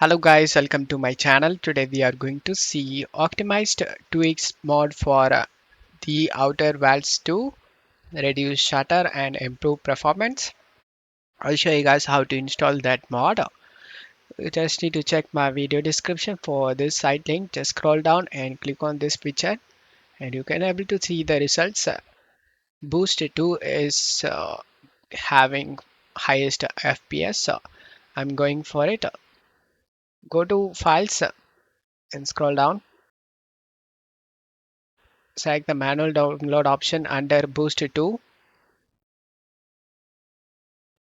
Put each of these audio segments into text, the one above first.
Hello guys, welcome to my channel. Today we are going to see optimized tweaks mod for the outer valves to reduce shutter and improve performance. I'll show you guys how to install that mod. You just need to check my video description for this site link. Just scroll down and click on this picture and you can able to see the results. Boost 2 is having highest FPS. So I'm going for it. Go to files and scroll down. Select the manual download option under Boost 2.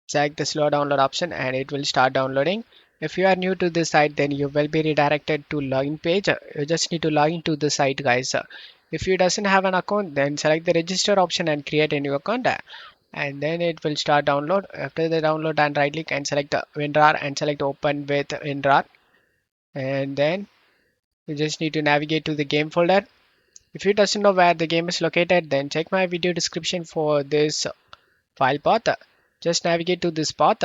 Select the slow download option and it will start downloading. If you are new to this site, then you will be redirected to login page. You just need to log into the site, guys. If you doesn't have an account, then select the register option and create a new account. And then it will start download. After the download, and right click and select the WinRAR and select open with WinRAR. And then you just need to navigate to the game folder. If you doesn't know where the game is located, then check my video description for this file path. Just navigate to this path.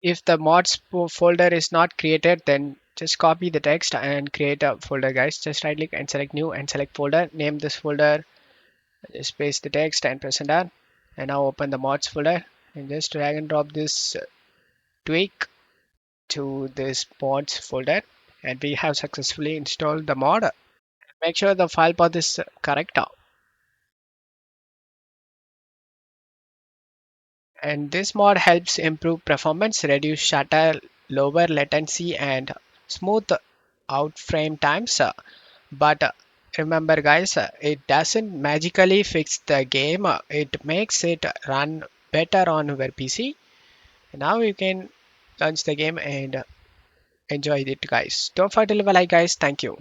If the mods folder is not created, then just copy the text and create a folder, guys. Just right click and select new and select folder. Name this folder. Just paste the text and press enter. And now open the mods folder and just drag and drop this tweak to this mods folder. And we have successfully installed the mod. Make sure the file path is correct. And this mod helps improve performance, reduce shutter, lower latency, and smooth out frame times. But remember, guys, it doesn't magically fix the game. It makes it run better on your PC. Now you can launch the game and enjoy it, guys. Don't forget to leave a like, guys. Thank you.